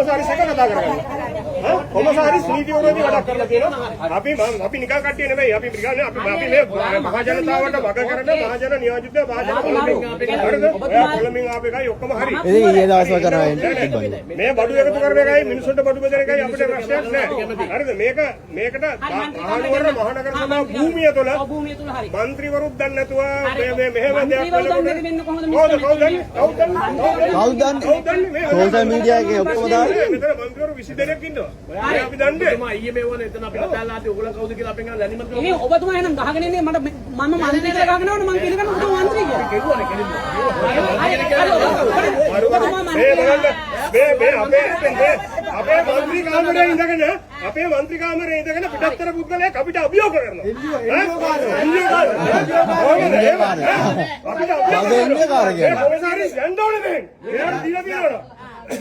කොමසාරිස් එක කතා කරගන්න. කොමසාරිස් නීති විරෝධී වැඩක් කරලා තියෙනවා. අපි නිකන් කට්ටිය නෙමෙයි. අපි මේ මහ ජනතාවට වග කරන මහජන නියෝජිත මහජන කොළඹින් ආපු එකයි ඔක්කොම හරි. ඉතින් ඊයේ දවස්වල කරා මේ බඩු එකතු කරන එකයි මිනිස්සුන්ට බඩු බෙදන එකයි අපිට ප්‍රශ්නයක් නැහැ. හරිද? මේකට මහනුවර මහනගර සභා භූමිය තුළ മന്ത്രിවරුත් දන්නේ නැතුව මේ මෙහෙම දෙයක් සෝෂල් මීඩියා එකේ ඔක්කොම දාන්නේ මෙතන മന്ത്രിවරු 20 දෙනෙක් ඉන්නවා. අපි දන්නේ ඊයේ මේවන එතන අපිට දාලා ආදී ඔයගොල්ලෝ කවුද කියලා අපෙන් දැනීමක් කරනවා. ඉතින් ඔබතුමා එහෙනම් ගහගෙන ඉන්නේ මම മന്ത്രി කියලා ගහගෙන ආවනේ මම පිළිගන්න ඔබ മന്ത്രി කියලා. කෙරුවනේ කෙලින්ම. අපේ മന്ത്രി කාමරේ ඉඳගෙන පිටත්තර පුද්ගලයෙක් අපිට අභියෝග කරනවා. කොමසාරිස් යන්න ඕනේ මෙයාට දීලා තියෙනවා.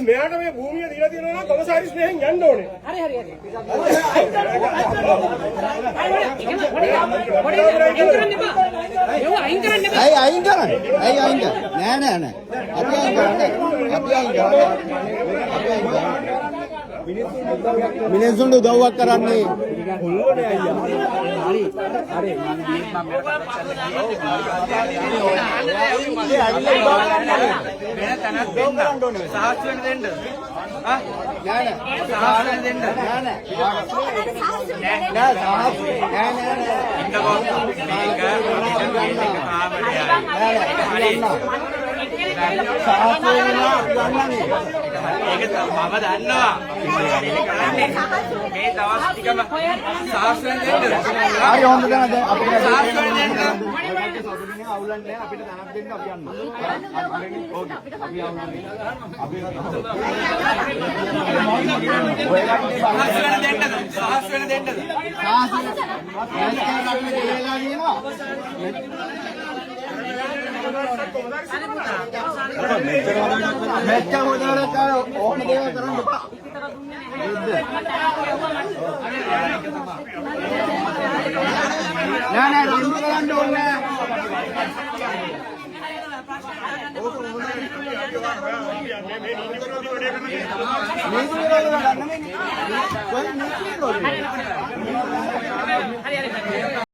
මෙයාට මේ භූමිය දීලා තියෙනවා නම් කොමසාරිස් මෙහෙන් යන්න ඕනේ. හරි. ඇයි අයින් කරන්නේ? නෑ. අපි අයින් කරන්නේ. මිනිස්සුන්ට උදව්වක් කරන්නේ. හොල්ලෝනේ අයියා. හරි. සාහස් වෙන්න දෙන්න. නෑ. සාහස් වෙන්න දෙන්න. නෑ. ඒක මම දන්නවා. මේ දවස් ටිකම සාහස් වෙන්න දෙන්න. හරි හොඳ දැන් අපිට සාහස් වෙන්න දෙන්න. අවුලන්නේ අපිට තනක් දෙන්න අපි යන්න. ඕකේ. අපි අවුලන්නේ. අපි සාහස් වෙන්න දෙන්නද? සාහස් වෙන්න දෙන්නද? මෙච්චර හොදාලක ඕන දේවල් කරන්න එපා. නෑ රණ්ඩු කරන්න ඕනේ නෑ. මේ